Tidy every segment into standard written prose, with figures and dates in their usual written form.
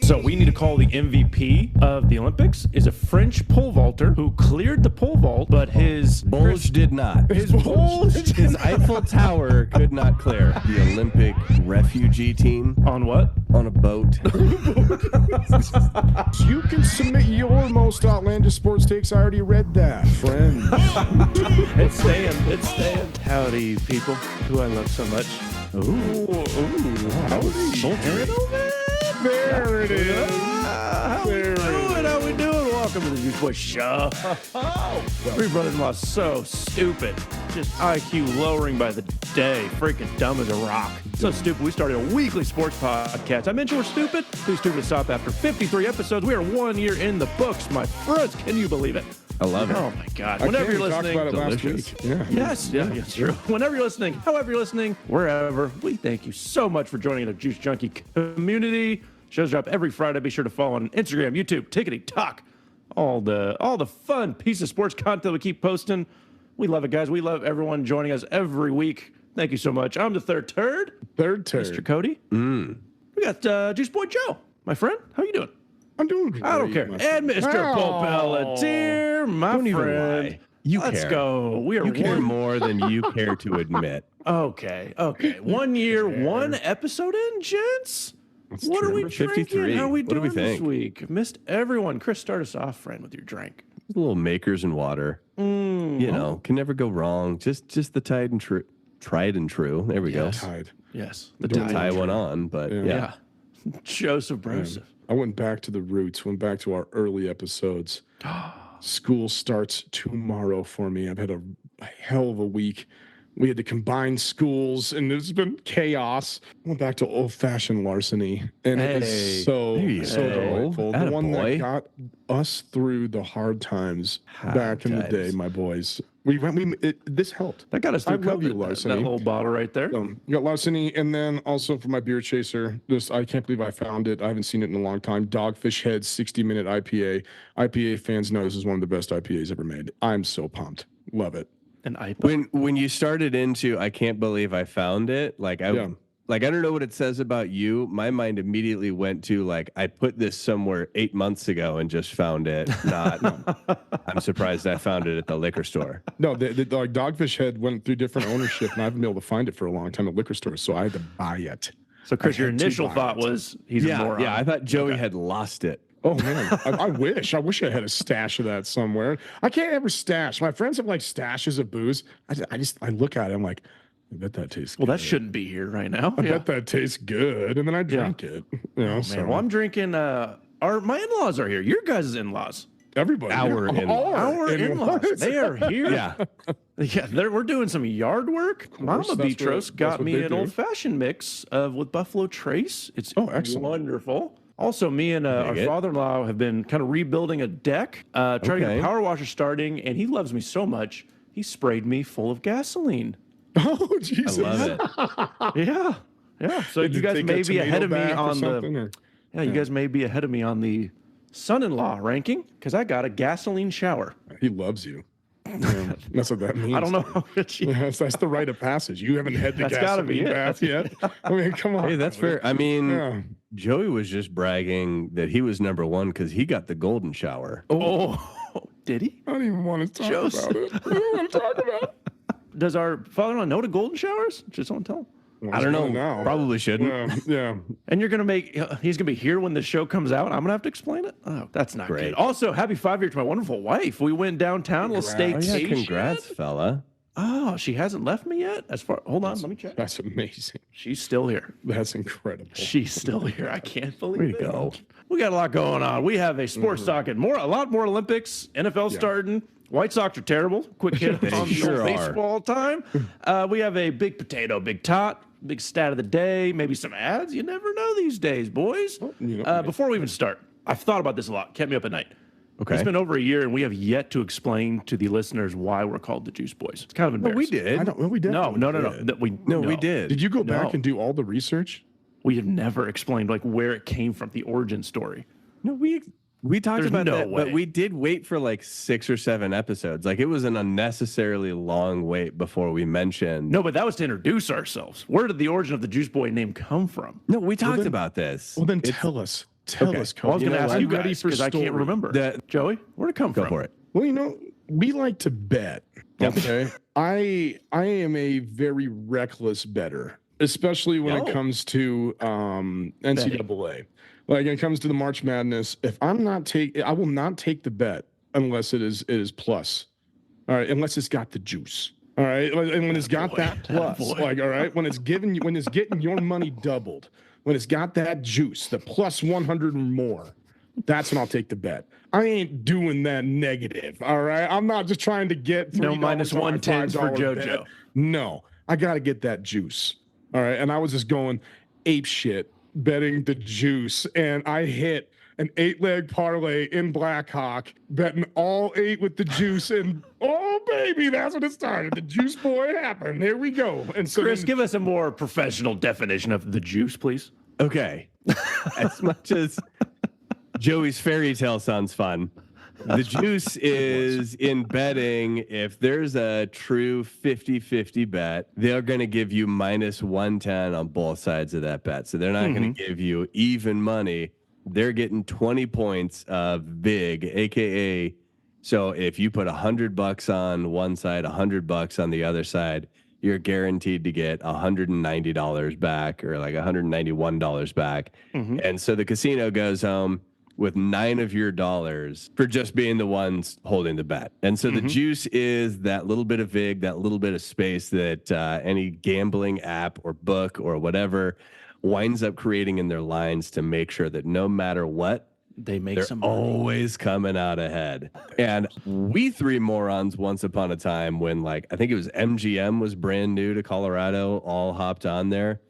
So we need to call the MVP of the Olympics is a French pole vaulter who cleared the pole vault, but his bulge did not. His bulge, his Eiffel Tower could not clear. The Olympic refugee team on what? On a boat. You can submit your most outlandish sports takes. I already read that, friend. It's staying. It's staying. Howdy, people who I love so much. Ooh, howdy, sultry. There it is. How we doing? Welcome to the Juice Boy Show. Three brothers-in-law so stupid. Just IQ lowering by the day. Freaking dumb as a rock. So stupid, we started a weekly sports podcast. I mentioned we're stupid. Too stupid to stop after 53 episodes. We are 1 year in the books, my friends. Can you believe it? I love it. Oh, my God. Whenever you're listening. Talked about it last week. Yeah. Yes, yeah, it's true. Whenever you're listening, however you're listening, wherever, we thank you so much for joining the Juice Junkie community. Shows drop every Friday. Be sure to follow on Instagram, YouTube, TikTok, all the fun piece of sports content we keep posting. We love it, guys. We love everyone joining us every week. Thank you so much. I'm the third turd. Mr. Cody. We got Juice Boy Joe, my friend. How you doing? I'm doing great. I don't care. And Mr. Paul Pelletier, my friend. Let's go. We are you care more than you care to admit. Okay. 1 year, one episode in, gents. That's what true. are we drinking? 53. How are we What do we doing this think? week? Missed everyone. Chris, start us off, friend, with your drink. A little makers and water. You know, can never go wrong. Just the tried and true. There we go. Tide. Yes. The tie one on, but yeah. Joseph Broseph. I went back to the roots, went back to our early episodes. School starts tomorrow for me. I've had a hell of a week. We had to combine schools, and it's been chaos. Went back to old-fashioned larceny, and it was so delightful. The one that got us through the hard times back in the day, my boys. This helped. That got us through. I love you, larceny. That little bottle right there. You got larceny, and then also for my beer chaser, I can't believe I found it. I haven't seen it in a long time. Dogfish Head 60-minute IPA. IPA fans know this is one of the best IPAs ever made. I'm so pumped. Love it. An IPA. When you started into I can't believe I found it, I don't know what it says about you. My mind immediately went to I put this somewhere 8 months ago and just found it. Not I'm surprised I found it at the liquor store. No, the Dogfish Head went through different ownership, and I haven't been able to find it for a long time at liquor stores, so I had to buy it. So, Chris, your initial thought was he's a moron. Yeah, I thought Joey had lost it. Oh man, I wish I had a stash of that somewhere. I can't ever stash. My friends have stashes of booze. I look at it, I'm like, I bet that tastes good. Well, that shouldn't be here right now. I bet that tastes good, and then I drink it. So. Well, I'm drinking. My in-laws are here. Your guys' in-laws. Everybody. Our in-laws. They are here. We're doing some yard work. Mama Beatros got me an old-fashioned mix with Buffalo Trace. It's excellent. Wonderful. Also, me and our father-in-law have been kind of rebuilding a deck, trying to get a power washer starting, and he loves me so much, he sprayed me full of gasoline. Oh, Jesus. I love it. Yeah. So you guys may be ahead of me on the... Yeah, you guys may be ahead of me on the son-in-law ranking, because I got a gasoline shower. He loves you. Yeah, that's what that means. I don't know. That's the rite of passage. You haven't had the gasoline bath yet. I mean, come on. Hey, that's fair. I mean, Joey was just bragging that he was number one because he got the golden shower. Oh, did he? I don't even want to talk about it. I don't want to talk about it. Does our father-in-law know the golden showers? Just don't tell him. Well, I don't know. Now. Probably shouldn't. Yeah. And you're going to he's going to be here when the show comes out. I'm going to have to explain it. Oh, that's not great. Good. Also, happy 5 year to my wonderful wife. We went downtown, a little staycation. Oh, yeah, congrats, fella. Oh, she hasn't left me yet? Hold on, let me check. That's amazing. She's still here. That's incredible. She's still here. I can't believe Way it. to go. We got a lot going on. We have a sports talking, a lot more Olympics, NFL starting. White Sox are terrible. Quick hit on the baseball time. We have a big potato, big tot, big stat of the day, maybe some ads. You never know these days, boys. Before we even start, I've thought about this a lot. Kept me up at night. Okay. It's been over a year, and we have yet to explain to the listeners why we're called the Juice Boys. It's kind of embarrassing. We did. We did. No. We did. Did you go back and do all the research? We have never explained where it came from, the origin story. No, we talked about that, but we did wait for 6 or 7 episodes. It was an unnecessarily long wait before we mentioned. No, but that was to introduce ourselves. Where did the origin of the Juice Boy name come from? No, we talked about this. Well, then tell us. Tell Okay. us, Well, I was Cody. going to ask I'm you ready guys for because I can't story. remember. Joey, where'd it come from? Go for it. Well, we like to bet. Okay. I am a very reckless bettor, especially when it comes to NCAA. Like when it comes to the March Madness, if I will not take the bet unless it is plus. All right, unless it's got the juice. All right, and when it's got that plus, like, all right, when it's getting your money doubled, when it's got that juice, the plus 100 or more, that's when I'll take the bet. I ain't doing that negative. All right, I'm not just trying to get no minus 110 for JoJo. Bet. No, I got to get that juice. All right, and I was just going ape shit betting the juice, and I hit an 8-leg parlay in Blackhawk, betting all 8 with the juice, and oh baby, that's when it started. The juice boy happened. Here we go. And so Chris, give us a more professional definition of the juice, please. Okay. As much as Joey's fairy tale sounds fun, the juice is in betting. If there's a true 50-50 bet, they're going to give you minus 110 on both sides of that bet. So they're not going to give you even money. They're getting 20 points of big, AKA. So if you put $100 on one side, $100 on the other side, you're guaranteed to get $190 back, or like $191 back. And so the casino goes home with 9 of your dollars for just being the ones holding the bet. And so the juice is that little bit of vig, that little bit of space that any gambling app or book or whatever winds up creating in their lines to make sure that no matter what, they're some money. Always coming out ahead. And we 3 morons once upon a time when, like, I think it was MGM was brand new to Colorado, all hopped on there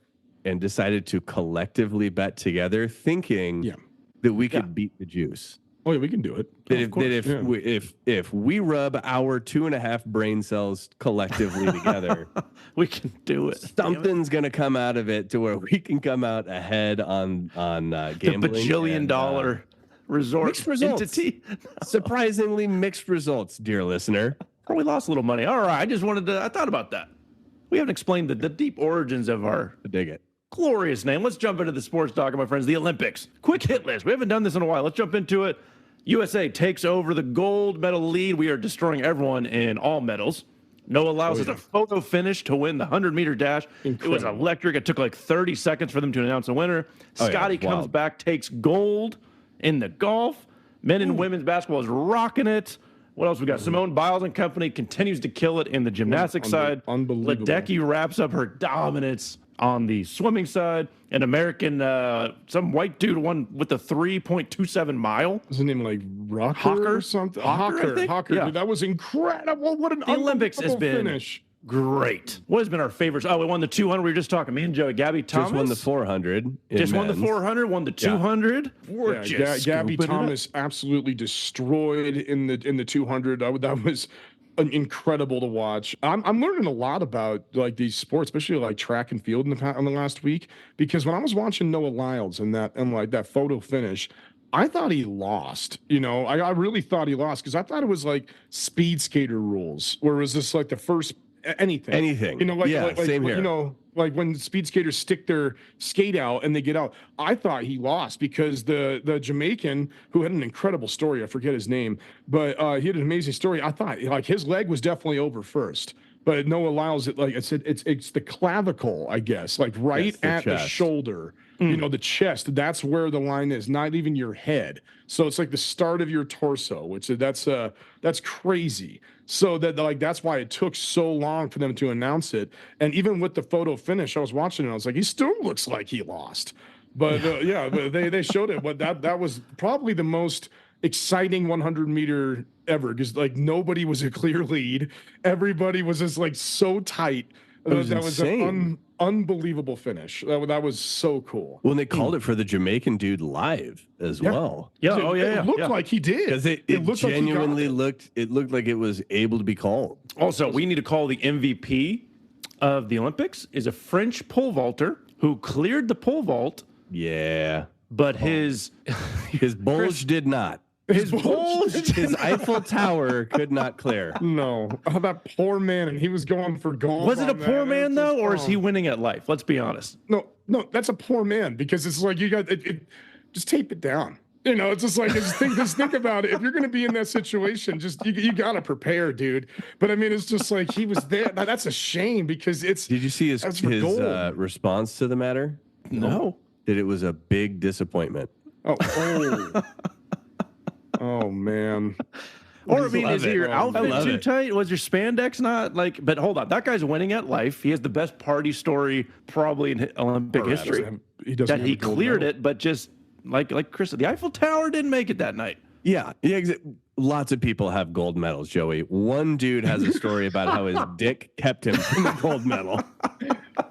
and decided to collectively bet together, thinking that we could beat the juice. Oh yeah, we can do it. If we rub our 2.5 brain cells collectively together, we can do it. Something's going to come out of it to where we can come out ahead on gambling. The bajillion-dollar resort entity. Surprisingly mixed results, dear listener. We lost a little money. All right, I thought about that. We haven't explained the deep origins of our glorious name. Let's jump into the sports docket, my friends. The Olympics. Quick hit list. We haven't done this in a while. Let's jump into it. USA takes over the gold medal lead. We are destroying everyone in all medals. Noah Lyles has a photo finish to win the 100-meter dash. Incredible. It was electric. It took like 30 seconds for them to announce a winner. Scotty comes back, takes gold in the golf. Men and women's basketball is rocking it. What else we got? Simone Biles and company continues to kill it in the gymnastics side. Unbelievable. Ledecky wraps up her dominance on the swimming side. An American, some white dude won with a 3.27 mile. Is his name like Hawker or something? Hawker. Yeah. Dude, that was incredible. What an the Olympics has been finish. Great. What has been our favorites? Oh, we won the 200. We were just talking. Me and Joey. Gabby Thomas. Just won the 400. Won the 400. Won the 200. Gabby Thomas absolutely destroyed in the 200. That was incredible to watch. I'm learning a lot about like these sports, especially like track and field in the last week, because when I was watching Noah Lyles and that photo finish, I thought he lost. I really thought he lost because I thought it was like speed skater rules, where it was just like the first anything. Same here. Like when speed skaters stick their skate out and they get out, I thought he lost because the Jamaican, who had an incredible story, I forget his name, but he had an amazing story. I thought like his leg was definitely over first, but Noah Lyles, like I said, it's the clavicle, I guess, like right at the shoulder. The chest, that's where the line is, not even your head. So it's like the start of your torso, which that's crazy. So that's why it took so long for them to announce it. And even with the photo finish, I was watching it, I was like, he still looks like he lost. But but they showed it. But that was probably the most exciting 100-meter ever, because like nobody was a clear lead. Everybody was just like so tight. That was an unbelievable finish. That was so cool. When they called it for the Jamaican dude live as well. Yeah. It looked like he did. Because it genuinely looked like it was able to be called. Also, we need to call the MVP of the Olympics is a French pole vaulter who cleared the pole vault. Yeah. But his bulge did not. His Eiffel Tower could not clear. No. Oh, that poor man, and he was going for gold. Was it a poor man, though, or is he winning at life? Let's be honest. No, that's a poor man, because it's like you got it. just tape it down. You know, it's just like, just think about it. If you're going to be in that situation, just you got to prepare, dude. But I mean, it's just like he was there. Now, that's a shame because it's. Did you see his response to the matter? No. That it was a big disappointment. Oh man. Or I mean, is your outfit too tight? Was your spandex not like? But hold on, that guy's winning at life. He has the best party story probably in Olympic history. That he cleared it, but just like Chris, the Eiffel Tower didn't make it that night. Yeah. Lots of people have gold medals, Joey. One dude has a story about how his dick kept him from the gold medal.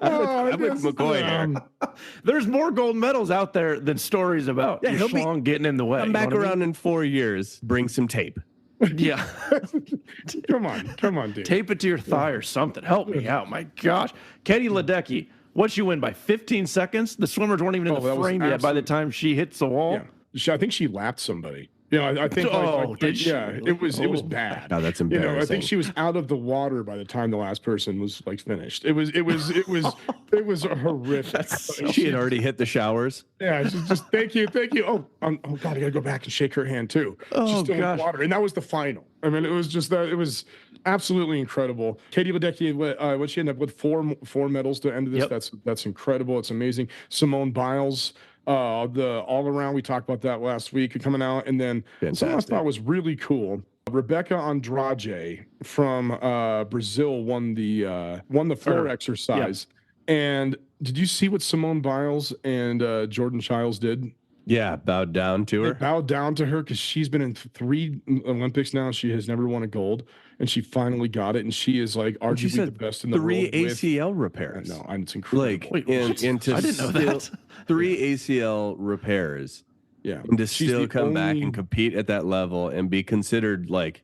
I'm with McCoy here. There's more gold medals out there than stories about your schlong getting in the way. Come back around in 4 years. Bring some tape. Yeah. Come on, dude. Tape it to your thigh or something. Help me out. My gosh. Katie Ledecky, what'd she win by 15 seconds? The swimmers weren't even in the frame yet by the time she hits the wall. Yeah. I think she lapped somebody. I think. Did she? Yeah, it was bad. Oh, that's embarrassing. I think she was out of the water by the time the last person was finished. It was horrific. She had already hit the showers. Yeah, just thank you. Oh God, I gotta go back and shake her hand too. She's still in the water, and that was the final. I mean, it was just that. It was absolutely incredible. Katie Ledecky, what she ended up with four medals to end of this. Yep. That's incredible. It's amazing. Simone Biles. The all around, we talked about that last week coming out. And then something I thought was really cool. Rebecca Andrade from Brazil won the floor exercise. Yeah. And did you see what Simone Biles and Jordan Childs did? Yeah, bowed down to her. They bowed down to her because she's been in 3 Olympics now. She has never won a gold, and she finally got it. And she is like arguably the best in the world. 3 ACL repairs. No, it's incredible. I didn't know that. 3 ACL repairs. Yeah, and to still come back and compete at that level and be considered like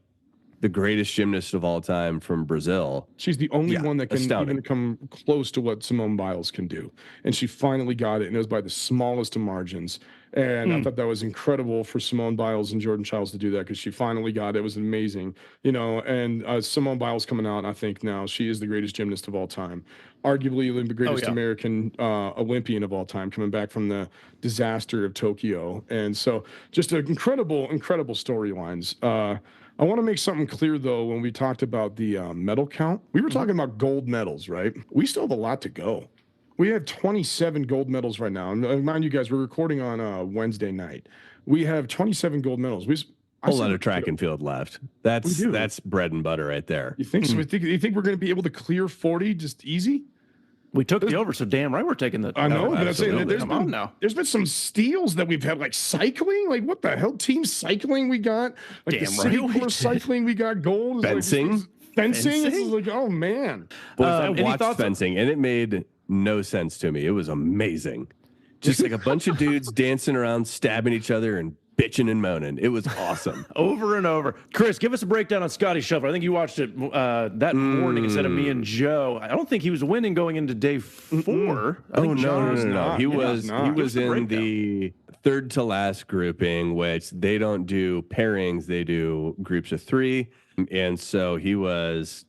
the greatest gymnast of all time from Brazil. She's the only one that can even come close to what Simone Biles can do. And she finally got it, and it was by the smallest of margins. And I thought that was incredible for Simone Biles and Jordan Childs to do that because she finally got it. It was amazing, and Simone Biles coming out, I think now she is the greatest gymnast of all time, arguably the greatest American Olympian of all time, coming back from the disaster of Tokyo. And so just incredible storylines. I want to make something clear, though, when we talked about the medal count. We were talking about gold medals, right? We still have a lot to go. We have 27 gold medals right now. And mind you guys, we're recording on Wednesday night. We have 27 gold medals. A whole lot of track and field left. That's bread and butter right there. You think so? You think we're going to be able to clear 40 just easy? We took the over, so damn right we're taking the. I know, but I'm saying there's been some steals that we've had, like cycling. Like what the hell? Team cycling we got. Like the city course cycling we got gold. Fencing. Fencing. It's like, oh man. Boys, I watched fencing and it made no sense to me. It was amazing. Just like a bunch of dudes dancing around, stabbing each other and bitching and moaning. It was awesome. Over and over. Chris, give us a breakdown on Scotty Scheffler. I think you watched it that morning instead of me and Joe. I don't think he was winning going into day 4. No. He was in the third to last grouping, which they don't do pairings. They do groups of 3. And so he was,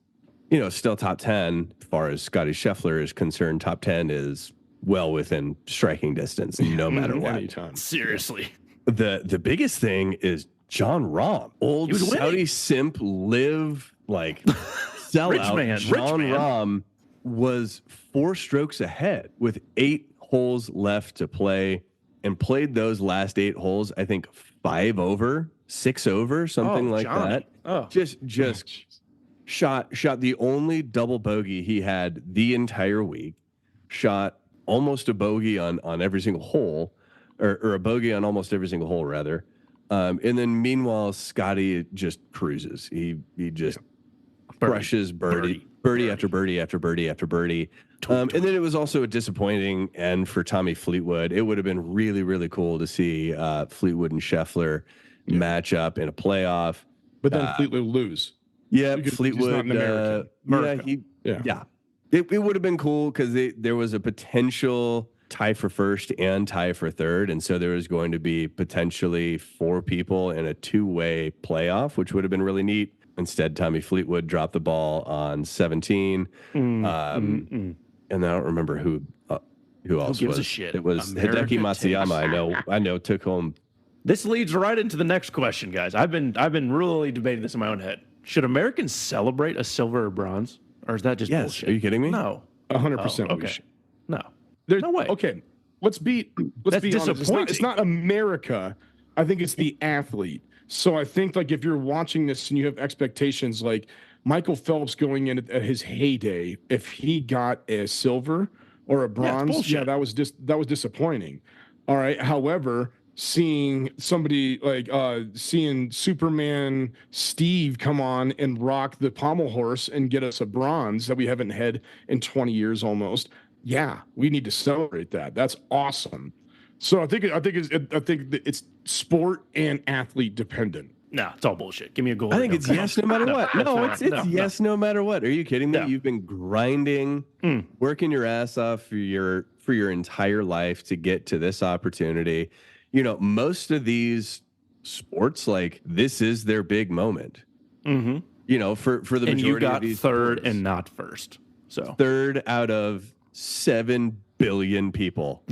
still top 10 as far as Scotty Scheffler is concerned. Top 10 is well within striking distance, no matter what. Anytime. Seriously. The biggest thing is John Rahm, old Saudi simp, live sellout. John Rahm was 4 strokes ahead with 8 holes left to play and played those last 8 holes. I think 5 over, 6 over, something like that. Oh, just shot the only double bogey he had the entire week. Shot almost a bogey on every single hole. Or a bogey on almost every single hole, rather. And then meanwhile, Scotty just cruises. He just crushes birdie after birdie after birdie after birdie. And then it was also a disappointing end for Tommy Fleetwood. It would have been really, really cool to see Fleetwood and Scheffler match up in a playoff. But then Fleetwood lose. Yeah, Fleetwood. It would have been cool because there was a potential tie for first and tie for third, and so there was going to be potentially 4 people in a 2-way playoff, which would have been really neat. Instead, Tommy Fleetwood dropped the ball on 17, and I don't remember who Who else gives was? a shit? It was America Hideki Matsuyama. I know took home. This leads right into the next question, guys. I've been really debating this in my own head. Should Americans celebrate a silver or bronze, or is that just bullshit? Are you kidding me? No, 100%. Okay, no, no way. Okay, let's be honest. It's not America. I think it's the athlete. So I think like if you're watching this and you have expectations, like Michael Phelps going in at his heyday, if he got a silver or a bronze, that was disappointing. All right. However, seeing somebody like seeing Superman Steve come on and rock the pommel horse and get us a bronze that we haven't had in 20 years almost. Yeah, we need to celebrate that. That's awesome. So I think it's sport and athlete dependent. No, it's all bullshit. Give me a goal. I think it's yes no matter what. No, it's yes no matter what. Are you kidding me? No. You've been grinding, working your ass off for your entire life to get to this opportunity. You know, most of these sports, like this is their big moment. Mm-hmm. You know, for the majority and you got of these third sports, and not first. So third out of 7 billion people.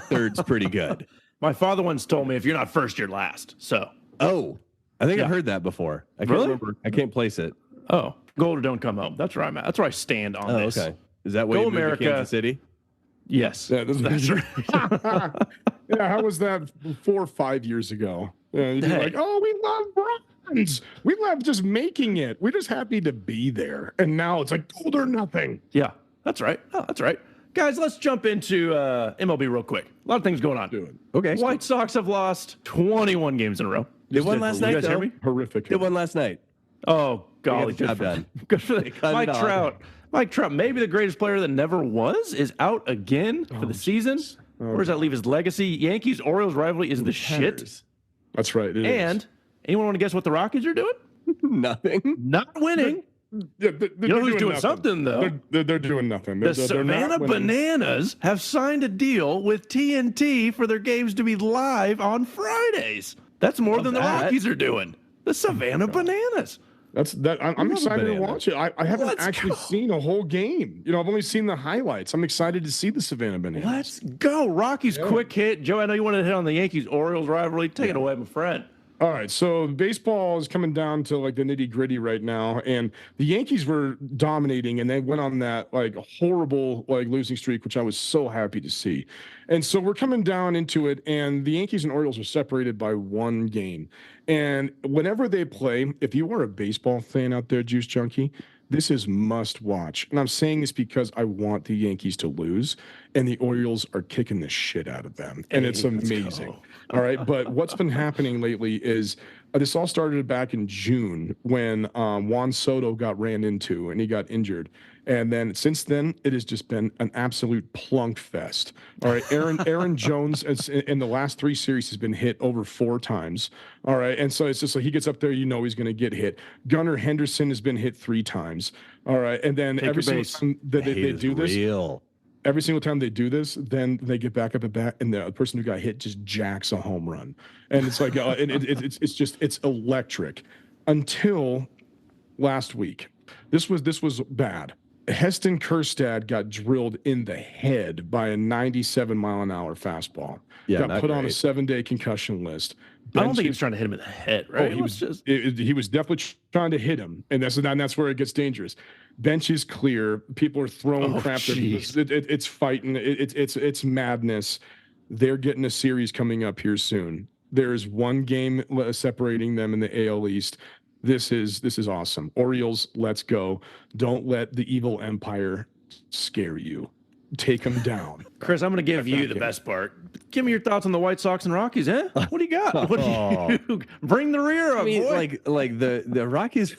Third's pretty good. My father once told me if you're not first, you're last. So I think I've heard that before. I can't remember. I can't place it. Gold or don't come home. That's where I'm at. That's where I stand on this. Okay. Is that way Go you moved to America. Kansas City? Yes. Yeah, that's right. Yeah, how was that 4 or 5 years ago? You'd be like, oh, we love bronze. We love just making it. We're just happy to be there. And now it's like gold or nothing. Yeah, that's right. Oh, that's right. Guys, let's jump into MLB real quick. A lot of things going on. Do it. Okay. White Sox have lost 21 games in a row. They won last night, You guys hear me? Horrific. They won last night. Oh, golly. They got the job done. Good for them. Mike Trout, maybe the greatest player that never was, is out again for the season. Where does that leave his legacy? Yankees Orioles rivalry is the shit. That's right. And anyone want to guess what the Rockies are doing? Nothing. Not winning. They're You know who's doing something, though? They're doing nothing. The Savannah Bananas have signed a deal with TNT for their games to be live on Fridays. That's more than the Rockies are doing. The Savannah Bananas. I'm excited to watch it. I haven't actually seen a whole game. You know, I've only seen the highlights. I'm excited to see the Savannah Bananas. Let's go. Rockies quick hit. Joe, I know you wanted to hit on the Yankees Orioles rivalry. Take it away, my friend. All right, so baseball is coming down to like the nitty gritty right now, and the Yankees were dominating, and they went on that like horrible like losing streak, which I was so happy to see. And so we're coming down into it, and the Yankees and Orioles are separated by 1 game. And whenever they play, if you are a baseball fan out there, Juice Junkie, this is must watch. And I'm saying this because I want the Yankees to lose, and the Orioles are kicking the shit out of them. And it's amazing. All right. But what's been happening lately is this all started back in June when Juan Soto got ran into and he got injured. And then since then, it has just been an absolute plunk fest. All right. Aaron Jones in the last 3 series has been hit over 4 times. All right. And so it's just like he gets up there, you know, he's going to get hit. Gunnar Henderson has been hit 3 times. All right. And then every single time that they do this, every single time they do this, then they get back up at bat, and the person who got hit just jacks a home run. And it's like, it's electric. Until last week, this was bad. Heston Kjerstad got drilled in the head by a 97-mile-an-hour fastball. Yeah, got put on a 7-day concussion list. I don't think he was trying to hit him in the head, right? Oh, he was definitely trying to hit him, and that's where it gets dangerous. Bench is clear. People are throwing crap. It's fighting. It's madness. They're getting a series coming up here soon. There is 1 game separating them in the AL East. This is awesome. Orioles, let's go. Don't let the evil empire scare you. Take them down. Chris, I'm going to give you the best part. Give me your thoughts on the White Sox and Rockies, eh? What do you got? What do you bring the rear up? I mean, boy. like the Rockies,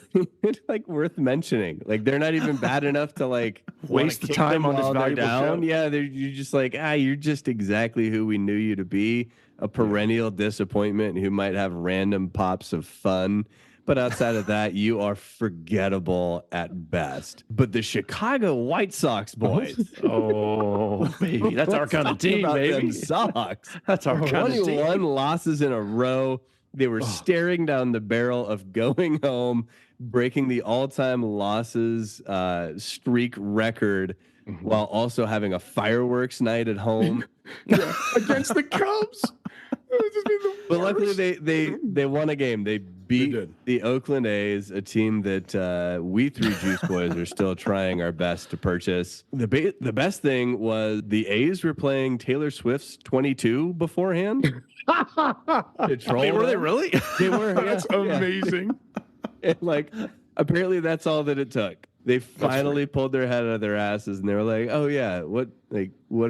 like worth mentioning. Like they're not even bad enough to like waste the time on this valuable show. Yeah, you're just like you're just exactly who we knew you to be. A perennial disappointment who might have random pops of fun. But outside of that, you are forgettable at best. But the Chicago White Sox boys. Oh, baby. That's our kind of team, baby. Sox. That's our kind of team. 21 losses in a row. They were staring down the barrel of going home, breaking the all-time losses streak record while also having a fireworks night at home. Against the Cubs. But luckily they won a game. They beat the Oakland A's, a team that we three Juice Boys are still trying our best to purchase. The best thing was the A's were playing Taylor Swift's 22 beforehand. Wait, were they really? They were. That's amazing. And like, apparently that's all that it took. They finally pulled their head out of their asses and they were like, "Oh yeah, what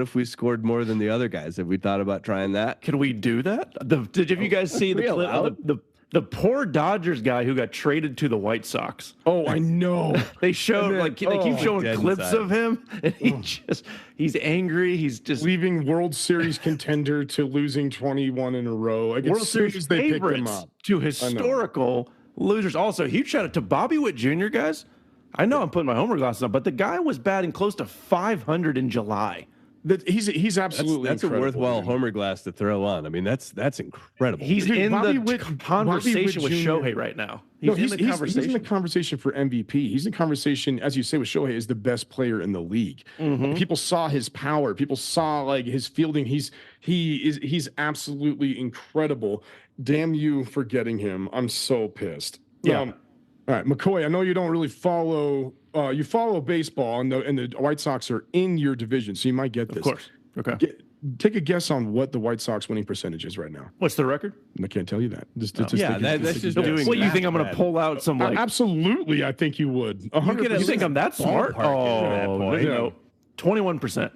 if we scored more than the other guys? Have we thought about trying that? Can we do that?" Did you guys see the clip of the poor Dodgers guy who got traded to the White Sox? Oh, I know. They showed they keep showing clips of him, and he's angry. He's just leaving World Series contender to losing 21 in a row. Like, World Series they picked him favorites up to historical losers. Also, huge shout out to Bobby Witt Jr. guys. I know I'm putting my homer glasses on, but the guy was batting close to 500 in July. He's absolutely that's a worthwhile homer glass to throw on. I mean, that's incredible. He's in the conversation with Shohei right now. He's in the conversation for MVP. He's in conversation, as you say, with Shohei is the best player in the league. Mm-hmm. People saw his power. People saw like his fielding. He's absolutely incredible. Damn you for getting him. I'm so pissed. Yeah. All right, McCoy, I know you don't really follow you follow baseball, and the White Sox are in your division, so you might get this. Of course. Okay. Take a guess on what the White Sox winning percentage is right now. What's the record? I can't tell you that. That's just doing. What, you think I'm going to pull out some like? Absolutely, I think you would. You think I'm that smart? Oh, 21%.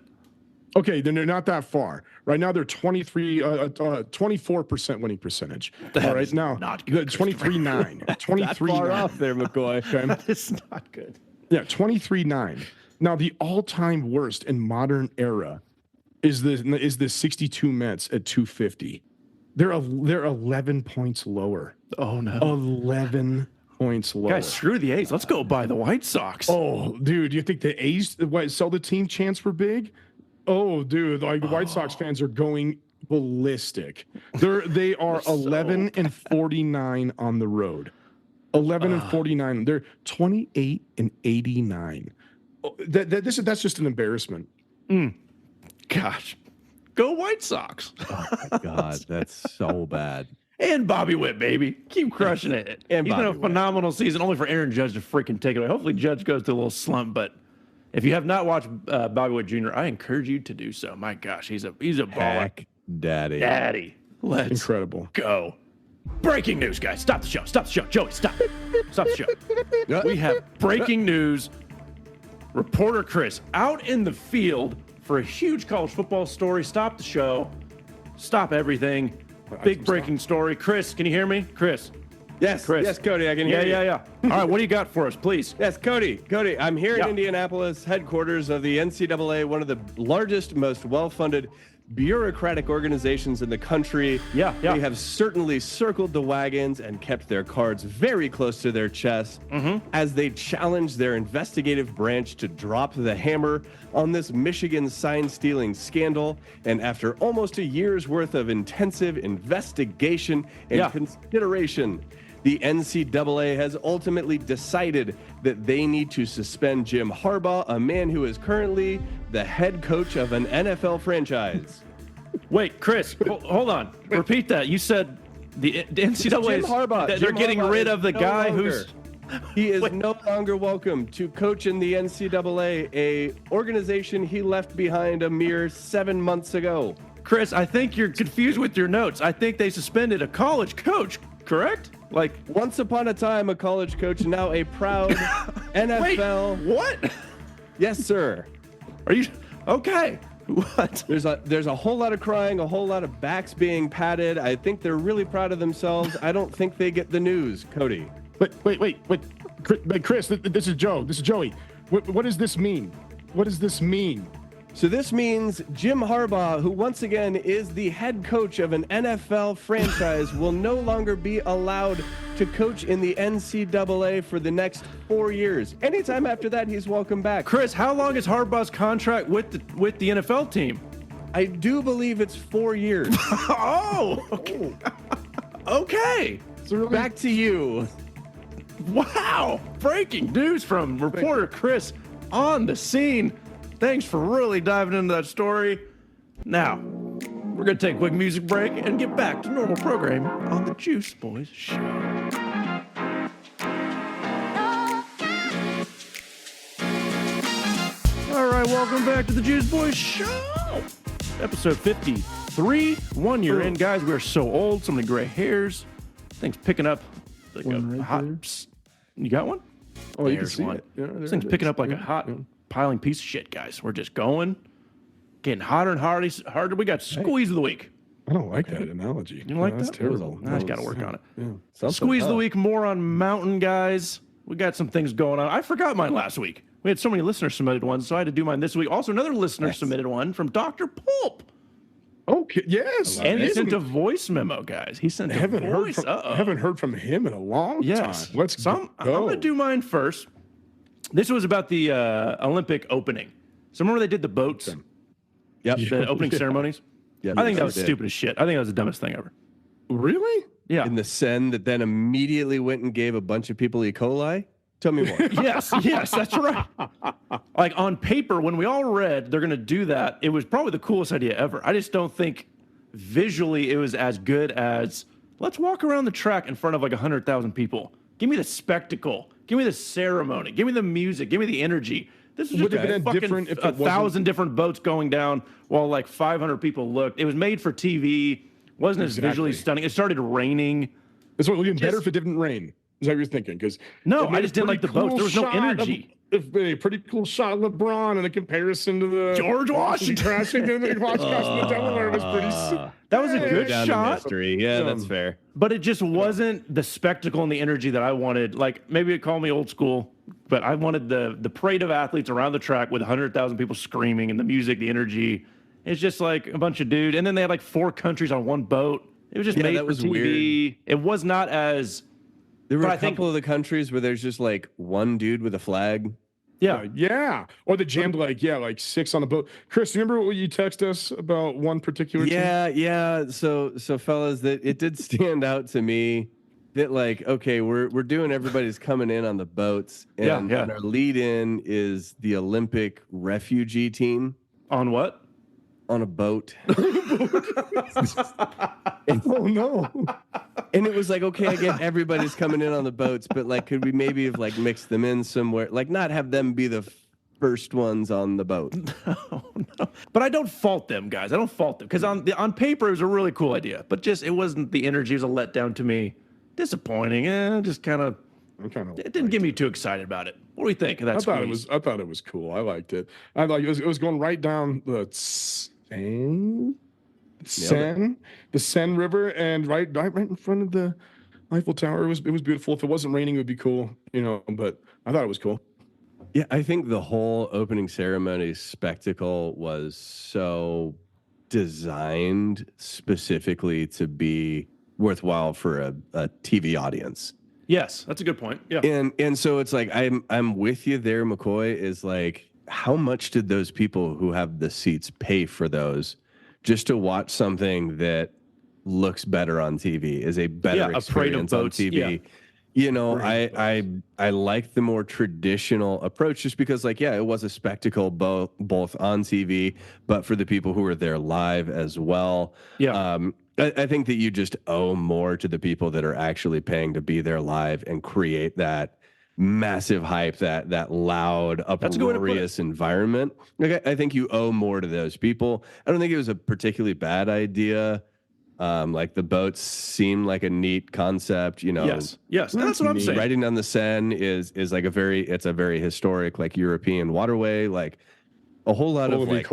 Okay, then they're not that far. Right now, they're 24% winning percentage. All right, now 23-9. 23-9. Far off there, McCoy. Okay. That is not good. Yeah, 23-9. Now, the all-time worst in modern era is the 62 Mets at 250. They're 11 points lower. Oh no, 11 points lower. Guys, screw the A's. Let's go buy the White Sox. Oh, dude, you think the A's sell the team chance for big? Oh, dude, like the White Sox fans are going ballistic. They are 11 and 49 on the road. 11 and 49. They're 28 and 89. That's just an embarrassment. Gosh, go White Sox. Oh my God, that's so bad. And Bobby Witt, baby, keep crushing it. And he's been a phenomenal season. Only for Aaron Judge to freaking take it away. Hopefully, Judge goes through a little slump, but. If you have not watched Bobby Witt Jr., I encourage you to do so. My gosh, he's a baller. Heck, daddy. Let's incredible go. Breaking news, guys. Stop the show. Joey, stop. Stop the show. We have breaking news. Reporter Chris out in the field for a huge college football story. Stop the show. Stop everything. Big breaking story. Chris, can you hear me? Chris. Yes, Chris. Yes, Cody, I can hear you. Yeah. All right, what do you got for us, please? Yes, Cody, I'm here in Indianapolis, headquarters of the NCAA, one of the largest, most well-funded bureaucratic organizations in the country. Yeah. They have certainly circled the wagons and kept their cards very close to their chest as they challenge their investigative branch to drop the hammer on this Michigan sign-stealing scandal. And after almost a year's worth of intensive investigation and consideration, the NCAA has ultimately decided that they need to suspend Jim Harbaugh, a man who is currently the head coach of an NFL franchise. Wait, Chris, hold on. Repeat that. You said the NCAA Jim Harbaugh. They're getting rid of the guy who's... He is no longer welcome to coach in the NCAA, a organization he left behind a mere 7 months ago. Chris, I think you're confused with your notes. I think they suspended a college coach, correct? Like once upon a time, a college coach, now a proud NFL. Wait, what? Yes, sir. Are you okay? What? There's a whole lot of crying, a whole lot of backs being patted. I think they're really proud of themselves. I don't think they get the news, Cody. Wait. Chris, this is Joe. This is Joey. What does this mean? What does this mean? So this means Jim Harbaugh, who once again is the head coach of an NFL franchise, will no longer be allowed to coach in the NCAA for the next 4 years. Anytime after that, he's welcome back. Chris, how long is Harbaugh's contract with the NFL team? I do believe it's 4 years. Oh, okay. Okay. So back to you. Wow. Breaking news from reporter Chris on the scene. Thanks for really diving into that story. Now, we're going to take a quick music break and get back to normal programming on the Juice Boys Show. All right, welcome back to the Juice Boys Show. Episode 53. 1 year in, guys. We are so old. So many gray hairs. Thing's picking up like a hot... You got one? Oh, you can see it. Yeah, this thing's picking up like a hot piling piece of shit, guys. We're just going. Getting hotter and harder. We got squeeze of the week. I don't like that analogy. You don't like that's that? terrible. I just got to work on it. Yeah. Squeeze of the week, Moron Mountain, guys. We got some things going on. I forgot mine last week. We had so many listener submitted ones, so I had to do mine this week. Also, another listener submitted one from Dr. Pulp. Okay, yes. And he sent a voice memo, guys. He sent a voice. Haven't heard from him in a long time. Let's go. I'm going to do mine first. This was about the Olympic opening. So remember they did the boats? Yep. The opening ceremonies? Yeah, I think that was stupid as shit. I think that was the dumbest thing ever. Really? Yeah. In the Sen that then immediately went and gave a bunch of people E. coli? Tell me more. Yes, that's right. Like on paper, when we all read they're going to do that, it was probably the coolest idea ever. I just don't think visually it was as good as let's walk around the track in front of like 100,000 people. Give me the spectacle. Give me the ceremony. Give me the music. Give me the energy. This is just fucking 1,000 different boats going down while like 500 people looked. It was made for TV. Wasn't as visually stunning. It started raining. This would have been better if it didn't rain. Is that what you're thinking? Because no, I just didn't like the boats. There was no energy. A pretty cool shot of LeBron in a comparison to the George Washington. The Delaware was pretty. That was a good shot. Yeah, that's fair. But it just wasn't the spectacle and the energy that I wanted. Like maybe it called me old school, but I wanted the parade of athletes around the track with 100,000 people screaming and the music, the energy. It's just like a bunch of dudes, and then they had like 4 countries on one boat. It was just made for TV. Weird. It was not as. There were a couple of the countries where there's just like one dude with a flag. Yeah. Or they jammed like 6 on the boat. Chris, remember what you texted us about one particular team? Yeah. So fellas, that it did stand out to me that like, okay, we're doing everybody's coming in on the boats, and our lead in is the Olympic refugee team. On what? On a boat. Oh no. And it was like, okay, I get everybody's coming in on the boats, but like, could we maybe have like mixed them in somewhere? Like, not have them be the first ones on the boat. No. But I don't fault them, guys. I don't fault them because on paper it was a really cool idea, but just it wasn't the energy. It was a letdown to me. Disappointing. Just kind of. It didn't get me too excited about it. What do we think of that? I thought it was cool. I liked it. I like it was going right down the Seine River, and right in front of the Eiffel Tower. It was beautiful. If it wasn't raining, it would be cool, but I thought it was cool. Yeah, I think the whole opening ceremony spectacle was so designed specifically to be worthwhile for a TV audience. Yes, that's a good point. Yeah. And so it's like I'm with you there, McCoy, is like, how much did those people who have the seats pay for those just to watch something that looks better on TV, is a better experience on TV? Yeah. I like the more traditional approach just because it was a spectacle both on TV, but for the people who were there live as well. Yeah. I think that you just owe more to the people that are actually paying to be there live and create that massive hype, that loud, uproarious environment. I think you owe more to those people. I don't think it was a particularly bad idea. Like the boats seem like a neat concept, Yes, that's what I'm saying. Riding down the Seine is like a very historic, like European waterway, like a whole lot of like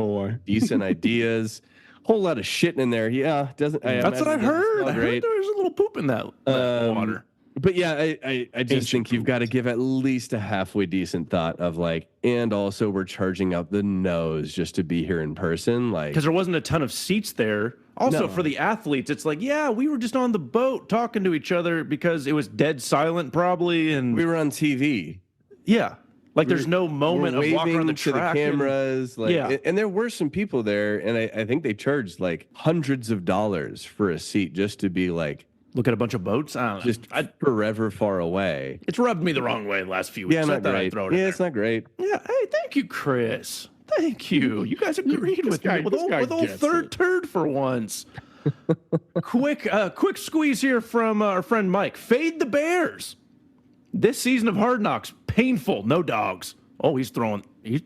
decent ideas. Whole lot of shitting in there. Yeah, doesn't. That's what I heard. I heard there was a little poop in that water. But yeah, I just think you've got to give at least a halfway decent thought of like, and also we're charging out the nose just to be here in person, like because there wasn't a ton of seats there. Also, for the athletes, it's like, we were just on the boat talking to each other because it was dead silent, probably, and we were on TV. Yeah. Like there's no moment of walking around the track to the cameras, and there were some people there, and I think they charged like hundreds of dollars for a seat just to be like look at a bunch of boats. I don't know. Just forever far away. It's rubbed me the wrong way the last few weeks. Yeah, not great. It's not great. Yeah, hey, thank you, Chris. Thank you. You guys agreed with me with old third turd for once. Quick squeeze here from our friend Mike. Fade the Bears. This season of Hard Knocks, painful. No dogs. Oh, he's throwing the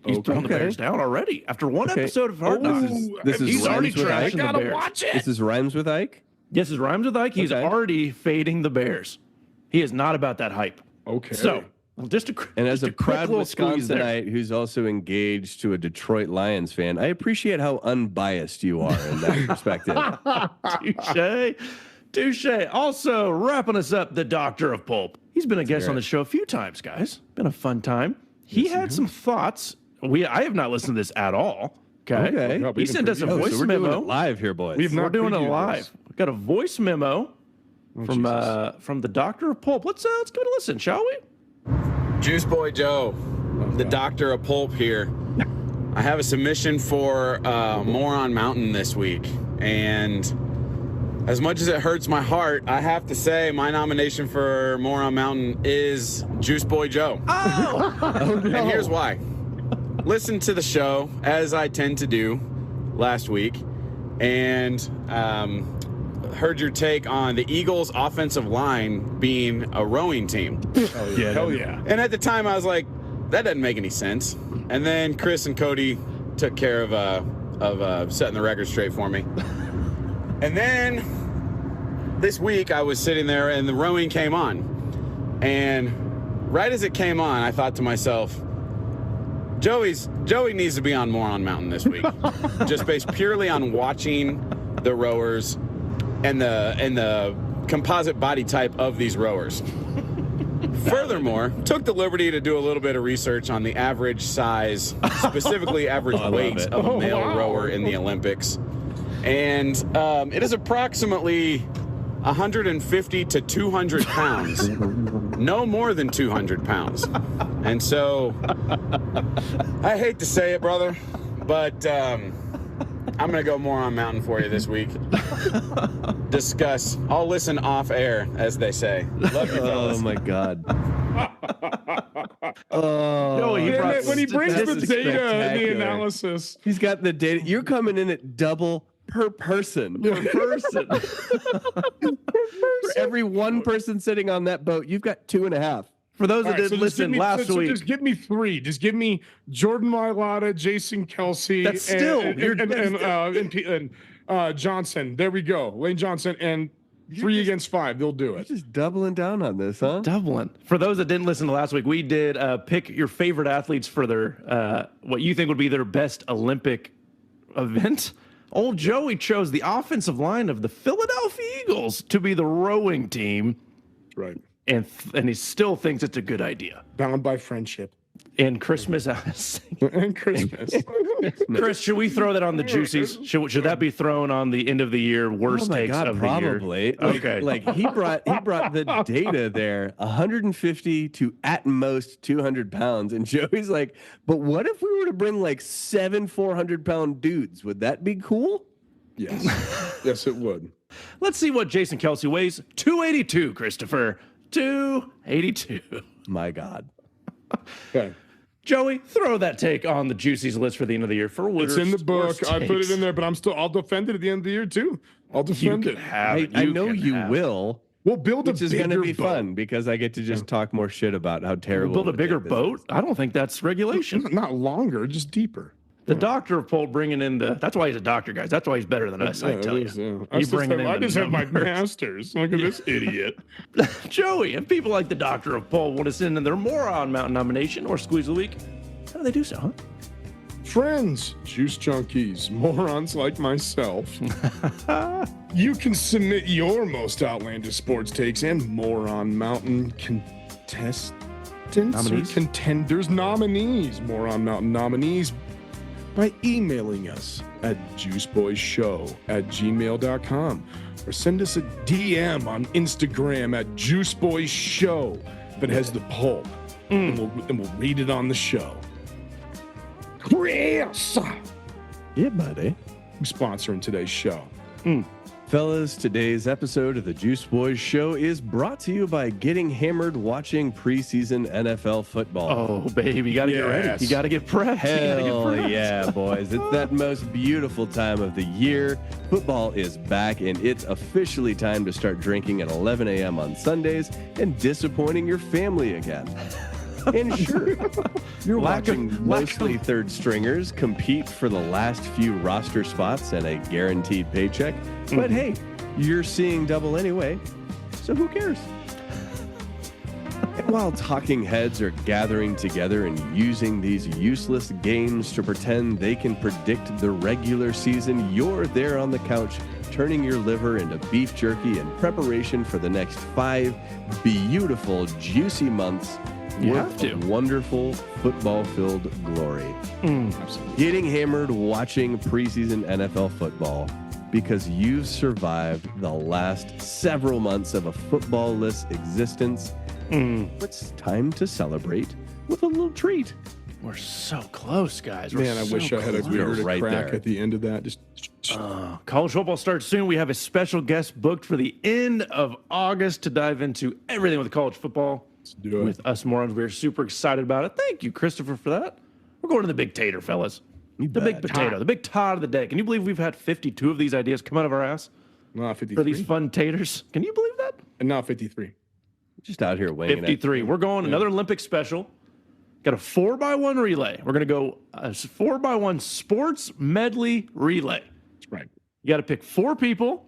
Bears down already after one episode of Hard Knocks. This is he's already trashing the Bears. Watch it. This is Rhymes with Ike? Yes, this is Rhymes with Ike. He's already fading the Bears. He is not about that hype. Okay. So, as a proud Wisconsinite Wisconsinite who's also engaged to a Detroit Lions fan, I appreciate how unbiased you are in that perspective. Touche. Also, wrapping us up, the Doctor of Pulp. He's been a guest on the show a few times, guys. Been a fun time. He had some thoughts. I have not listened to this at all. Okay. He sent us a voice we're memo. doing it live here, boys. We're doing it live. We've got a voice memo from the Doctor of Pulp. Let's give it a listen, shall we? Juice Boy Joe, the Doctor of Pulp here. I have a submission for Moron Mountain this week, and as much as it hurts my heart, I have to say my nomination for Moron Mountain is Juice Boy Joe. Oh! And here's why. Listen to the show, as I tend to do, last week, and heard your take on the Eagles' offensive line being a rowing team. Hell yeah. And at the time, I was like, that doesn't make any sense. And then Chris and Cody took care of setting the record straight for me. And then this week, I was sitting there, and the rowing came on. And right as it came on, I thought to myself, Joey needs to be on Moron Mountain this week, just based purely on watching the rowers and the composite body type of these rowers. Furthermore, took the liberty to do a little bit of research on the average size, specifically average weight of a male rower in the Olympics. And it is approximately 150 to 200 pounds. No more than 200 pounds. And so, I hate to say it, brother, but I'm going to go Moron Mountain for you this week. Discuss. I'll listen off air, as they say. Love you, fellas. Oh, my God. When he brings the data and the analysis. He's got the data. You're coming in at double per person. For every one person sitting on that boat, you've got 2.5. For those that didn't listen last week. Just give me 3. Just give me Jordan Mailata, Jason Kelsey, that's still and Johnson. There we go. Lane Johnson and 3 against 5. They'll do it. Just doubling down on this, huh? Doubling. For those that didn't listen to last week, we did pick your favorite athletes for their what you think would be their best Olympic event. Old Joey chose the offensive line of the Philadelphia Eagles to be the rowing team. Right. And he still thinks it's a good idea. Bound by friendship. And Christmas. And Christmas. Chris, should we throw that on the Juicies? Should that be thrown on the end of the year worst takes of the year? Probably. Okay. Like he brought the data there, 150 to at most 200 pounds, and Joey's like, but what if we were to bring like 7 400-pound dudes? Would that be cool? Yes. Yes, it would. Let's see what Jason Kelsey weighs. 282, Christopher. 282. My God. Okay. Joey, throw that take on the Juicies list for the end of the year. For it's in the book. I put it in there, but I'll defend it at the end of the year too. I'll defend it. I know you will. We'll build a bigger boat. Which is going to be fun because I get to just talk more shit about how terrible. We'll build a bigger boat? I don't think that's regulation. Not longer, just deeper. The Doctor of Pole bringing in that's why he's a doctor, guys. That's why he's better than us, I tell you. I just have my master's. Look at this idiot. Joey, if people like the Doctor of Pole want to send in their Moron Mountain nomination or Squeeze of the Week, how do they do so, huh? Friends, juice junkies, morons like myself, you can submit your most outlandish sports takes and Moron Mountain contestants or contenders, nominees, Moron Mountain nominees, by emailing us at juiceboyshow@gmail.com or send us a DM on Instagram at juiceboyshow that has the pulp, and we'll read it on the show. Chris! Yeah, buddy. Who's sponsoring today's show? Fellas, today's episode of the Juice Boys Show is brought to you by getting hammered watching preseason NFL football. Oh, baby, you got to get ready. You got to get prepped. Hell yeah, boys. It's that most beautiful time of the year. Football is back, and it's officially time to start drinking at 11 a.m. on Sundays and disappointing your family again. And sure, you're watching mostly third stringers compete for the last few roster spots and a guaranteed paycheck. But hey, you're seeing double anyway, so who cares? And while talking heads are gathering together and using these useless games to pretend they can predict the regular season, you're there on the couch turning your liver into beef jerky in preparation for the next 5 beautiful, juicy months of wonderful football-filled glory. Getting hammered watching preseason NFL football because you've survived the last several months of a football-less existence. It's time to celebrate with a little treat. We're so close, guys. Man, I wish I had a weirder crack at the end of that. College football starts soon. We have a special guest booked for the end of August to dive into everything with college football. Let's do it. With us Morons, we're super excited about it. Thank you, Christopher, for that. We're going to the big tater, fellas. Big potato, the big tot of the day. Can you believe we've had 52 of these ideas come out of our ass? No, 53. For these fun taters. Can you believe that? And now 53. Just out here winging 53. it. We're going another Olympic special. Got a 4x1 relay. We're going to go a 4x1 sports medley relay. That's right. You got to pick 4 people,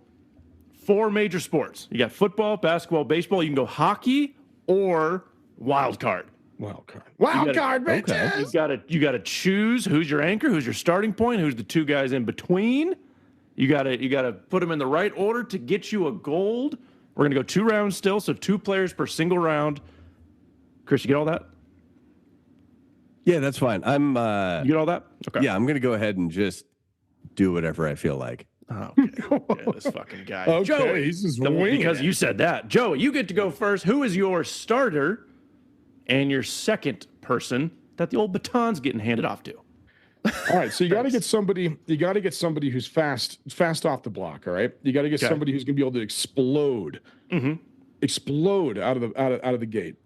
4 major sports. You got football, basketball, baseball. You can go hockey or wild card. Wild card, bitches. Okay. You gotta choose who's your anchor, who's your starting point, who's the 2 guys in between. You gotta put them in the right order to get you a gold. We're gonna go 2 rounds still, so 2 players per single round. Chris, you get all that? Yeah, that's fine. You get all that? Okay. Yeah, I'm gonna go ahead and just do whatever I feel like. Oh, okay. This fucking guy. Okay, Joey, he's just winging because it. you said that. Joey, you get to go first. Who is your starter and your second person that the old baton's getting handed off to? All right, so you got to get somebody. You got to get somebody who's fast off the block. All right, you got to get somebody who's going to be able to explode out of the gate.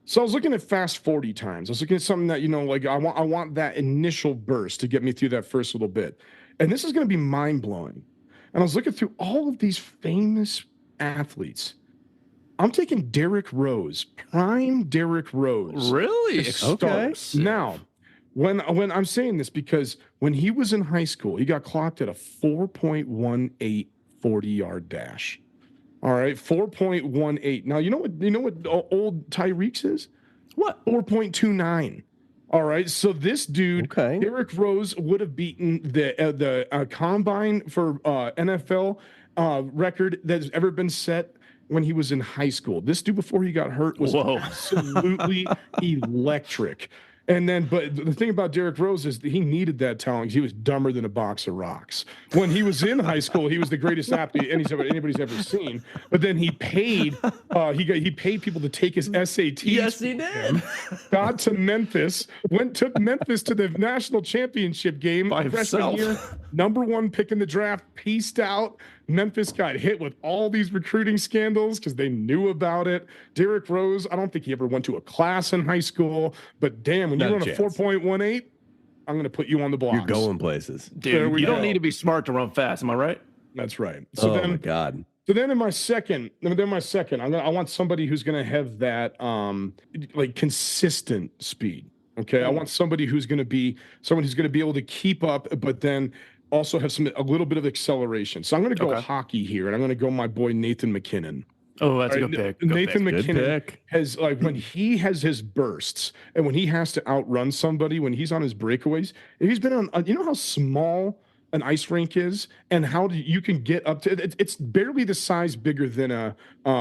So I was looking at fast 40 times. I was looking at something that like I want that initial burst to get me through that first little bit, and this is going to be mind blowing. And I was looking through all of these famous athletes. I'm taking Derrick Rose, prime Derrick Rose. Really? Okay. Now, when I'm saying this because when he was in high school, he got clocked at a 4.18 40-yard dash. All right, 4.18. Now, you know what old Tyreek's is? What? 4.29. All right, so this dude, Derrick Rose, would have beaten the combine for NFL record that's ever been set when he was in high school. This dude, before he got hurt, was absolutely electric. And then, but the thing about Derrick Rose is that he needed that talent because he was dumber than a box of rocks. When he was in high school, he was the greatest athlete anybody's ever seen. But then he paid, he paid people to take his SATs. Yes, he did. Got to Memphis, took Memphis to the national championship game by himself. Year, #1 pick in the draft, pieced out. Memphis got hit with all these recruiting scandals because they knew about it. Derrick Rose, I don't think he ever went to a class in high school, but damn, when you run a 4.18, I'm going to put you on the blocks. You're going places. Dude, you don't need to be smart to run fast. Am I right? That's right. So my God. So then in my second, I want somebody who's going to have that like consistent speed. Okay. I want somebody who's going to be able to keep up, but then also have a little bit of acceleration. So I'm going to go hockey here, and I'm going to go my boy Nathan McKinnon. Oh, that's a good pick. Nathan McKinnon has, like, when he has his bursts and when he has to outrun somebody, when he's on his breakaways, he's been on, you know how small an ice rink is and how you can get up to, it's barely the size bigger than a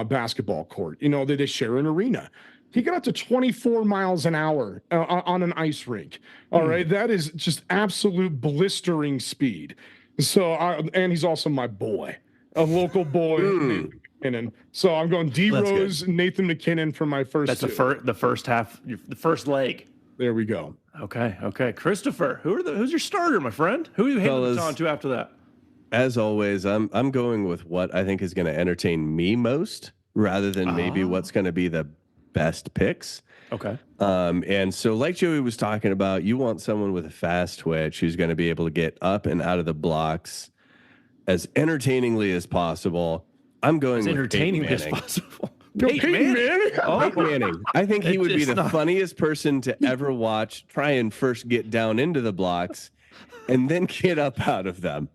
basketball court. You know, they share an arena. He got up to 24 miles an hour on an ice rink. All right. That is just absolute blistering speed. So, and he's also my boy, a local boy. Nathan McKinnon. So I'm going D Rose, Nathan McKinnon for my first. That's the first half, the first leg. There we go. Okay. Christopher, who's your starter, my friend? Who are you handing this on to after that? as always, I'm going with what I think is going to entertain me most, rather than maybe what's going to be the best picks. Okay. And so, like Joey was talking about, you want someone with a fast twitch who's going to be able to get up and out of the blocks as entertainingly as possible. I'm going with entertaining Peyton as Manning. possible. Peyton Manning? Peyton Manning. I think he would be the funniest person to ever watch. Try and first get down into the blocks, and then get up out of them.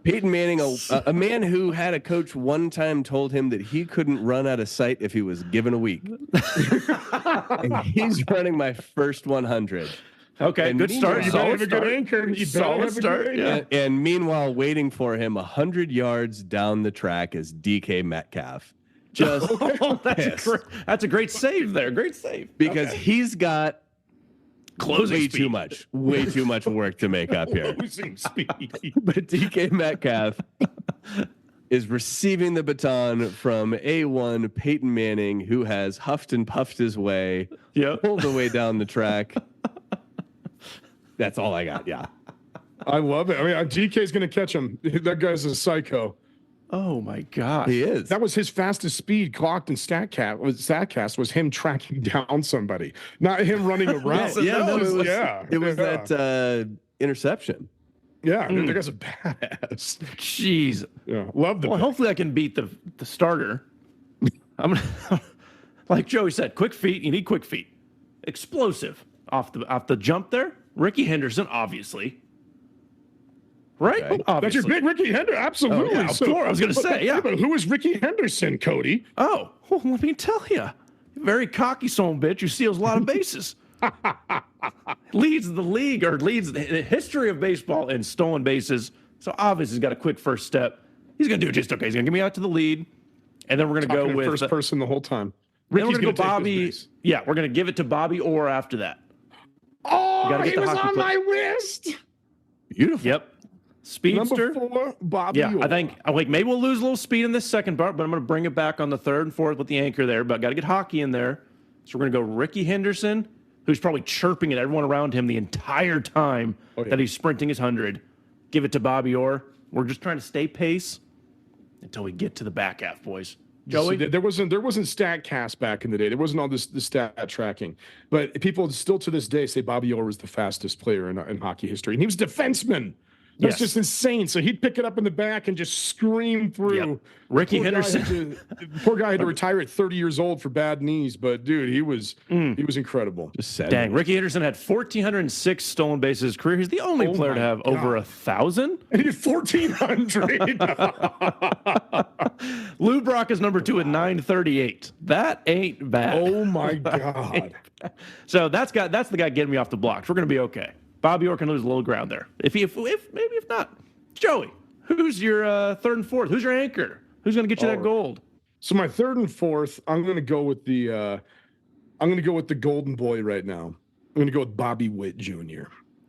Peyton Manning, a man who had a coach one time told him that he couldn't run out of sight if he was given a week. And he's running my first 100. Okay, and good start. You better have a good anchor. You Solid start. Yeah. And meanwhile, waiting for him 100 yards down the track is DK Metcalf. Just that's a great save there. Great save. Because he's got closing way speed. way too much work to make up here. Closing speed. But DK Metcalf is receiving the baton from A1 Peyton Manning, who has huffed and puffed his way, pulled the way down the track. That's all I got. Yeah. I love it. I mean, DK's going to catch him. That guy's a psycho. Oh my gosh. He is. That was his fastest speed clocked in StatCast was him tracking down somebody, not him running around. It was that interception. Yeah, that guy's a badass. Jeez. Yeah, love the. Well, hopefully I can beat the starter. I'm gonna, like Joey said, quick feet. You need quick feet. Explosive off the jump there. Ricky Henderson, obviously. Right? Okay. That's your big Ricky Henderson. Absolutely. Oh, yeah, of course. I was going to say, yeah. But who is Ricky Henderson, Cody? Oh, well, let me tell you. Very cocky son of a bitch who steals a lot of bases. leads the league, or leads the history of baseball in stolen bases. So obviously he's got a quick first step. He's going to do just okay. He's going to get me out to the lead. And then we're going to go with first person the whole time. Then we're going to go Bobby. Yeah, we're going to give it to Bobby Orr after that. Oh, he was on my list. Beautiful. Yep. Speedster. Number 4, Bobby Yeah, Orr. I think maybe we'll lose a little speed in this second part, but I'm going to bring it back on the third and fourth with the anchor there. But got to get hockey in there. So we're going to go Ricky Henderson, who's probably chirping at everyone around him the entire time that he's sprinting his 100. Give it to Bobby Orr. We're just trying to stay pace until we get to the back half, boys. Joey? So there wasn't StatCast back in the day. There wasn't all this stat tracking. But people still to this day say Bobby Orr was the fastest player in hockey history. And he was defenseman. That's just insane. So he'd pick it up in the back and just scream through. Yep. Ricky Henderson. Poor guy had to retire at 30 years old for bad knees. But, dude, he was incredible. Just sad. Dang, Ricky Henderson had 1,406 stolen bases in his career. He's the only player to have over 1,000. And he had 1,400. Lou Brock is number 2 at 938. That ain't bad. Oh, my God. So that's the guy getting me off the blocks. We're going to be okay. Bobby Orr can lose a little ground there. If not, Joey, who's your third and fourth? Who's your anchor? Who's going to get you that gold? So my third and fourth, I'm going to go with the golden boy right now. I'm going to go with Bobby Witt Jr.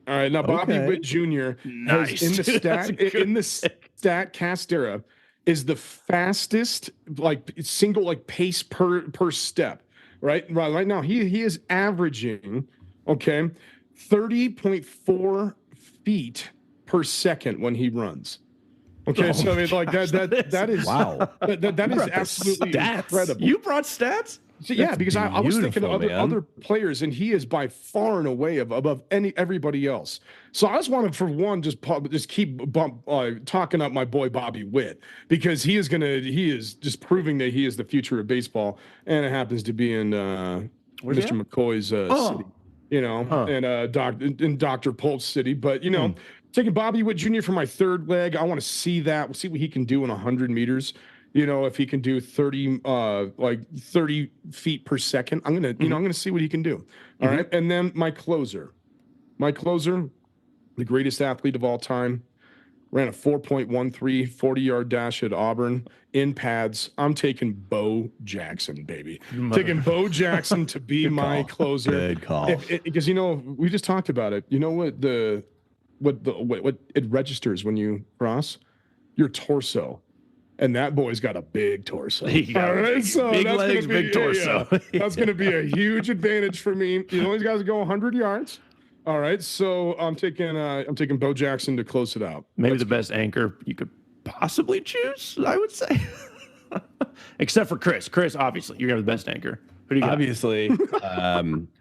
All right, now Bobby Witt Jr. Nice. in the StatCast era is the fastest single pace per step. Right now he is averaging 30.4 feet per second when he runs. Okay, so I mean, that is wow. That is absolutely incredible. You brought stats? So, yeah, because I was thinking of other players, and he is by far and away above everybody else. So I just wanted, for one, just keep talking up my boy Bobby Witt, because he is just proving that he is the future of baseball, and it happens to be in Mr. McCoy's city. In Dr. Pulp's city. But, taking Bobby Witt Jr. for my third leg, I want to see that. We'll see what he can do in 100 meters. If he can do 30 feet per second, I'm going to see what he can do. All right. And then my closer, the greatest athlete of all time, ran a 4.13 40-yard dash at Auburn in pads. I'm taking Bo Jackson, baby. Taking Bo Jackson to be my closer. Good call. Because we just talked about it. You know what it registers when you cross? Your torso. And that boy's got a big torso. Big legs, big torso. Yeah. That's going to be a huge advantage for me. These guys go 100 yards. All right, so I'm taking Bo Jackson to close it out. Maybe the best anchor you could possibly choose, I would say. Except for Chris. Chris, obviously, you're gonna have the best anchor. Who do you got? Obviously.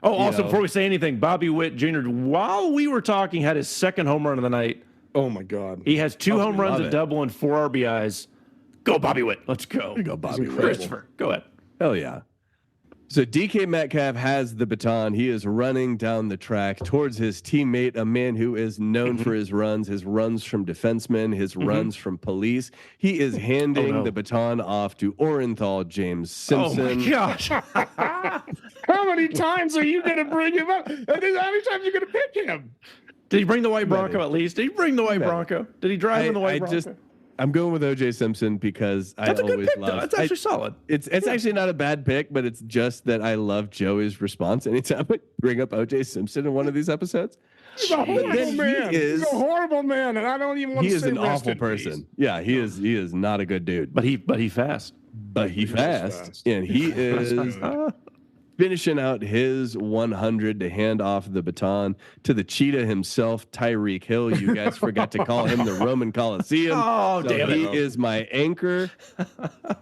Also, before we say anything, Bobby Witt Jr., while we were talking, had his second home run of the night. Oh my God. He has 2 home runs, a double, and 4 RBIs. Go Bobby Witt. Let's go. Go Bobby Witt. Christopher, go ahead. Hell yeah. So DK Metcalf has the baton. He is running down the track towards his teammate, a man who is known for his runs from defensemen, his runs from police. He is handing the baton off to Orenthal James Simpson. Oh my gosh. How many times are you going to bring him up? How many times are you going to pick him? Did he bring the white Bronco at least? Did he bring the white Bronco? Did he drive in the white Bronco? I'm going with OJ Simpson because That's I a good always pick, love. though. That's actually solid. It's actually not a bad pick, but it's just that I love Joey's response anytime I bring up OJ Simpson in one of these episodes. He's a horrible man. He's a horrible man, and I don't even want to say he is an rest awful in person. peace. Yeah, he is not a good dude. But he fast. But he fast, and he is finishing out his 100 to hand off the baton to the cheetah himself, Tyreek Hill. You guys forgot to call him the Roman Coliseum. Oh, so damn it. He is my anchor,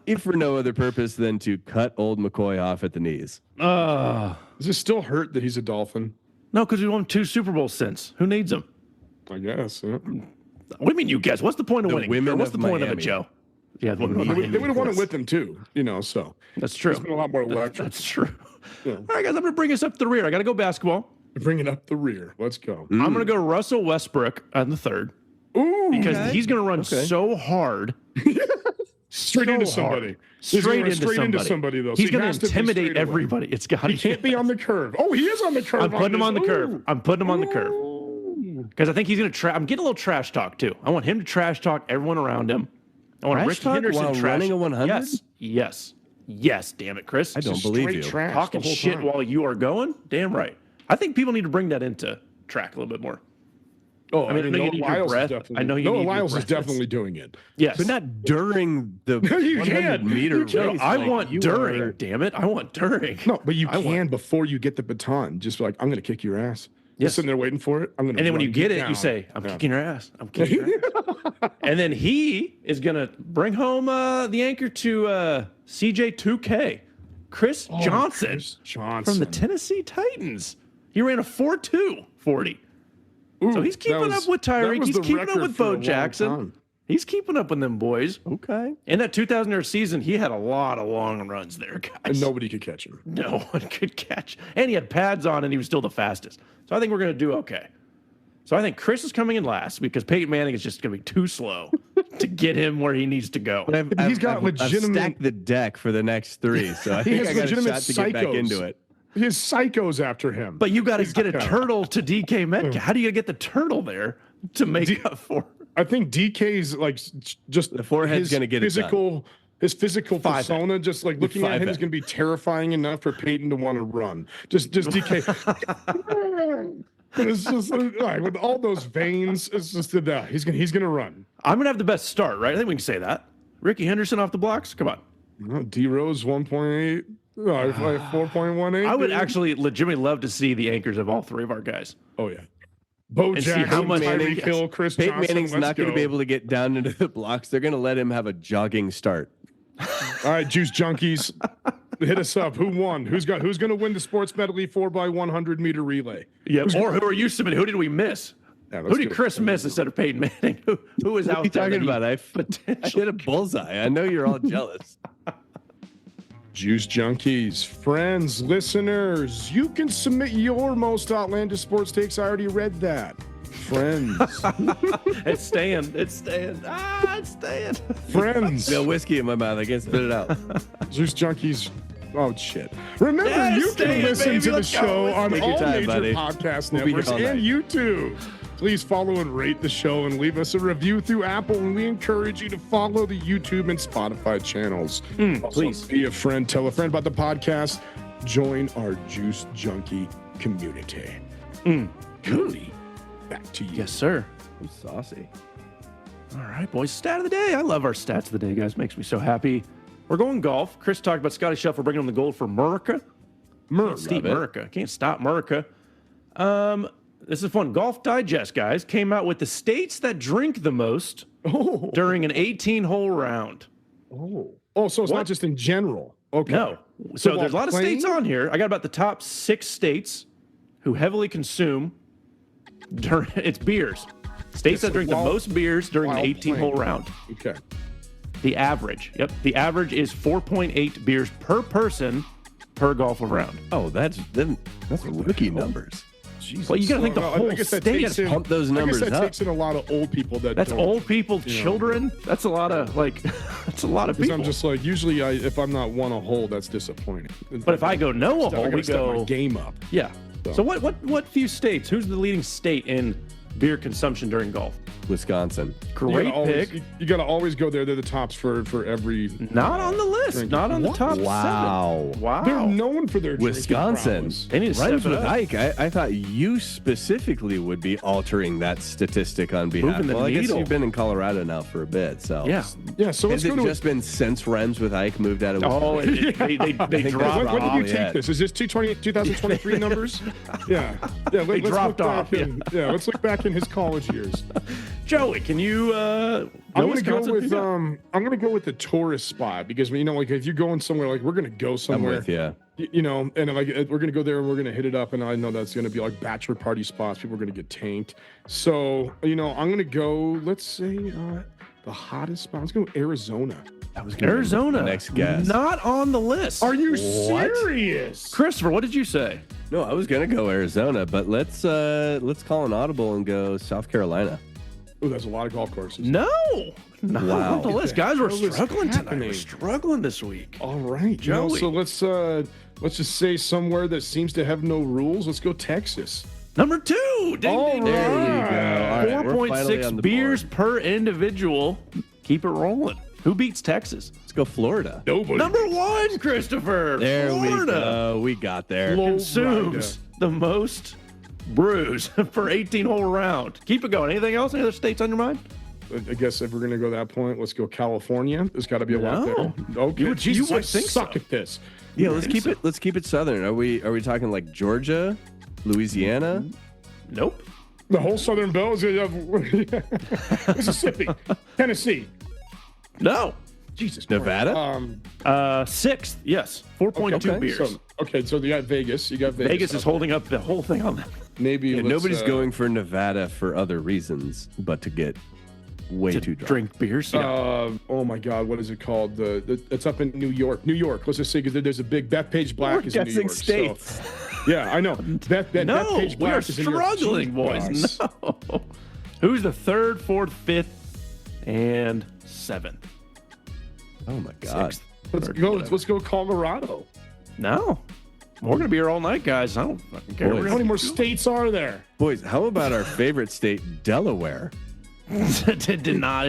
if for no other purpose than to cut old McCoy off at the knees. Does it still hurt that he's a Dolphin? No, because we won 2 Super Bowls since. Who needs him? I guess. Yeah. What do you mean, you guys? What's the point of winning? Women What's the of point of it, Miami. Joe? Yeah, They would have won it with him too, so that's true. It's been a lot more electric. That's true. Yeah. All right, guys, I'm going to bring us up to the rear. I got to go basketball. Bring it up the rear. Let's go. I'm going to go Russell Westbrook on the third Ooh, because he's going to run so hard. straight into somebody. Straight into somebody, though. He's So going to intimidate everybody. It's got. He can't be on the curve. Oh, he is on the curve. I'm putting him on the curve. I'm putting him on the curve because I think he's going to. I'm getting a little trash talk too. I want him to trash talk everyone around him. I want Rick Henderson while running a 100. Yes. Damn it, Chris. I don't believe you. Talking shit while you are going. Damn right. I think people need to bring that into track a little bit more. Oh, I mean, I know you need your breath. I know you need your Lyles is breath. definitely doing it. Yes, But not during the You 100 can't. meter You can't. race. I Like, want you during. are- Damn it, I want during. No, but you can before you get the baton. Just like, I'm going to kick your ass. You're sitting there waiting for it. I'm going to. And then when you get it, you say, "I'm kicking your ass. I'm kicking your ass." And then he is gonna bring home the anchor to CJ2K, Chris Johnson, Chris Johnson from the Tennessee Titans. He ran a 4.2 40. So he's keeping up with Tyreek. He's keeping up with Bo Jackson. He's keeping up with them boys. Okay. In that 2000-yard season, he had a lot of long runs there, guys. And nobody could catch him. No one could catch. And he had pads on, and he was still the fastest. So I think we're going to do okay. So I think Chris is coming in last because Peyton Manning is just going to be too slow to get him where he needs to go. But I've stacked the deck for the next 3, so I think I got a shot to get back into it. His psychos after him. But you got to get a turtle to DK Metcalf. How do you get the turtle there to make up for? I think DK's like just the forehead's going to get physical. His physical persona, just like looking at him, is it. going to be terrifying enough for Peyton to want to run. Just DK. It's just like with all those veins. It's just that he's gonna run. I'm gonna have the best start, right? I think we can say that. Ricky Henderson off the blocks. Come on. D Rose 1.8. 4.18. I would actually legitimately love to see the anchors of all 3 of our guys. Oh yeah. Bo And see Jackson, how much Tyreek Hill, Chris Peyton Johnson. Manning's not going to go. be able to get down into the blocks. They're going to let him have a jogging start. All right, Juice Junkies, hit us up. Who won? Who's going to win the Sports Medley 4x100 meter relay? Yeah. Or who are you submitting? Who did we miss? Yeah, Who did Chris miss instead of Peyton Manning? Who was out What are you there? talking about? I hit a bullseye. I know you're all jealous. Juice Junkies, friends, listeners, you can submit your most outlandish sports takes. I already read that. Friends. It's staying. It's staying. It's staying. Friends. Got whiskey in my mouth. I can't spit it out. Juice Junkies. Oh, shit. Remember, Yeah, you stay can in, listen baby. to the Let's go. show on Take your all time, major buddy. podcast We'll be here networks all and night. YouTube. Please follow and rate the show and leave us a review through Apple. And we encourage you to follow the YouTube and Spotify channels. Also, please. be a friend. Tell a friend about the podcast. Join our Juice Junkie community. Cody, back to you. Yes, sir. I'm saucy. All right, boys. Stat of the day. I love our stats of the day, guys. Makes me so happy. We're going golf. Chris talked about Scotty Scheffler bringing him the gold for Murica. Steve Love it. Murica. Can't stop Murica. This is fun. Golf Digest, guys, came out with the states that drink the most during an 18-hole round. Oh, so it's not just in general. Okay. No. So there's a lot of states on here. I got about the top 6 states who heavily consume it's beers. States that drink the most beers during an 18-hole round. Okay. The average. Yep. The average is 4.8 beers per person per golf round. Oh, that's rookie numbers. Jesus. Well, you got to think the whole I guess that state. takes in, Pump those numbers I guess that up. takes in a lot of old people. That's don't, old people, children. That's a lot of that's a lot of people. I'm just like usually if I'm not one a hole, that's disappointing. But if I go no a hole, we go my game up. Yeah. So what few states? Who's the leading state in beer consumption during golf? Wisconsin. Great pick. You got to always go there. They're the tops for every. Not on the list. drink. Not on the top Wow. 7. Wow. They're known for their drinking Wisconsin. prowess. They need to Rhymes step it with up. Ike. I thought you specifically would be altering that statistic on behalf. Moving the Well, I guess needle. you've been in Colorado now for a bit, so Yeah. Yeah, so let's Has go it to. just been since Rhymes with Ike moved out of Oh, Wisconsin? they think dropped. When did you take yet. this? Is this 2023 numbers? Yeah. Let's dropped look off, back let's look back in his college years. Joey, can you? I'm gonna go with the tourist spot because like if you're going somewhere, like we're gonna go I'm somewhere, with you. and like we're gonna go there and we're gonna hit it up, and I know that's gonna be like bachelor party spots. People are gonna get tanked. So I'm gonna go. Let's say the hottest spot. Let's go Arizona. That was gonna be Arizona. the next guess. Not on the list. Are you What? serious? Christopher, what did you say? No, I was gonna go Arizona, but let's call an audible and go South Carolina. Oh, there's a lot of golf courses. No. Not Wow. on the list. Guys, we're What was struggling tonight. happening? We're struggling this week. All right, Joey. so let's just say somewhere that seems to have no rules. Let's go Texas. Number 2. Ding, All ding, right. ding. There you go. All right, we're finally 4.6 on the beers board. per individual. Keep it rolling. Who beats Texas? Let's go Florida. Nobody. Number 1, Christopher. There Florida we go. We got there. consumes the most brews per 18-hole round. Keep it going. Anything else? Any other states on your mind? I guess if we're gonna go that point, let's go California. There's got to be a lot No. there. Okay, You would Jesus, I think suck so. at this. Yeah, let's keep it southern. Are we talking like Georgia, Louisiana? Nope. The whole Southern Belle is Mississippi, Tennessee. No. Jesus. Nevada? Christ. 6th. Yes. 4.2 beers. So you got Vegas. You got Vegas. Vegas is holding up the whole thing on that. Maybe Yeah, let's, nobody's going for Nevada for other reasons, but to get way too drunk. Drink beers. Yeah. Oh my God, what is it called? It's up in New York. New York. Let's just say because there's a big Bethpage Black We're is in New guessing York. states. So, yeah, I know. Bethpage we Black are is in New York. struggling, boys. Jesus. No. Who's the 3rd, 4th, 5th, and 7th? Oh my God. 6th. Let's go Colorado. No. We're going to be here all night, guys. I don't fucking care. Boys. We're How many gonna more states are there? Boys, how about our favorite state, Delaware? did not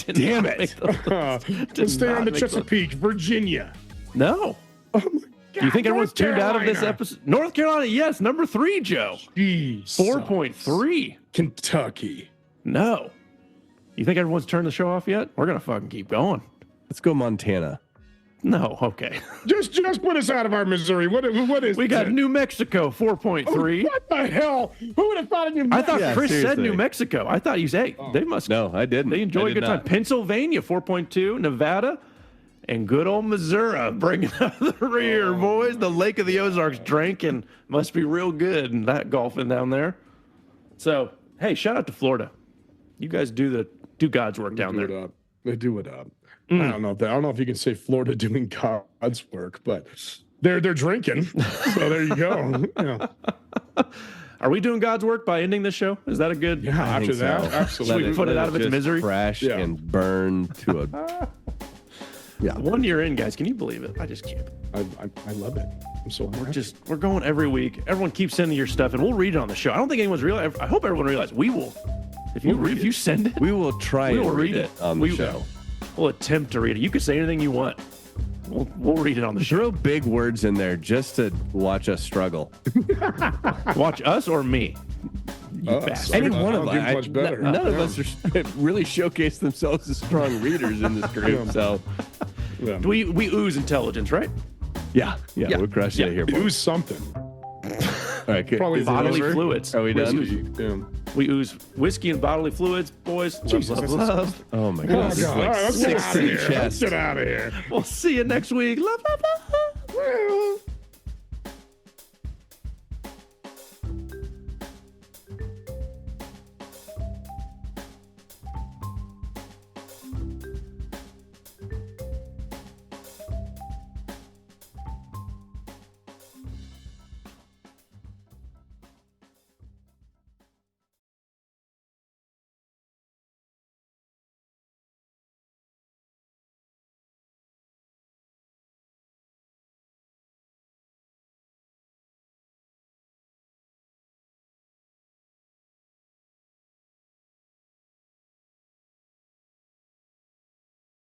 Damn it. make the list. Let's stay not on the make the- Chesapeake, Virginia. No. Oh my God, Do you think everyone's tuned out of this Carolina. episode? North Carolina, yes. Number 3, Joe. Jesus. 4.3. Kentucky. No. You think everyone's turned the show off yet? We're going to fucking keep going. Let's go Montana. No, okay. Just put us out of our misery. What is We got it? New Mexico, 4.3. What the hell? Who would have thought of New I thought Yeah, Chris said seriously. New Mexico. I thought you said they must. No, I didn't. They enjoy I a did good time. not. Pennsylvania, 4.2. Nevada, and good old Missouri bringing up the rear, boys. The Lake of the Ozarks drinking must be real good, and that golfing down there. So, hey, shout out to Florida. You guys do God's work down there. They do it up. I don't know if you can say Florida doing God's work, but they're drinking. So there you go. Yeah. Are we doing God's work by ending this show? Is that a good? Yeah, I after think that, so. absolutely. Let it- put it out of its just misery? Crash Yeah. and burn to a. Yeah. 1 year in, guys. Can you believe it? I just can't. I love it. I'm so happy. We're going every week. Everyone keeps sending your stuff, and we'll read it on the show. I don't think anyone's realized. I hope everyone realized we will. If you send it, We will try we and will read it on the show. We'll attempt to read it. You can say anything you want. We'll read it on the show. Throw big words in there just to watch us struggle. Watch us or me. You bastard. Any one of I'll do us. much better. None of us are really showcase themselves as strong readers in this group. So, Yeah. We ooze intelligence, right? yeah, we're crushing it here. Do boys. something. right, Probably is it bodily over? fluids. Are we done? Whiskey. Yeah. We ooze whiskey and bodily fluids, boys. Jesus, Love, love, love. Oh my Oh, god. This is God. like All right, let's get 6 out to of the here. Let's chest. get out of here. We'll see you next week. Love, love, love. Well,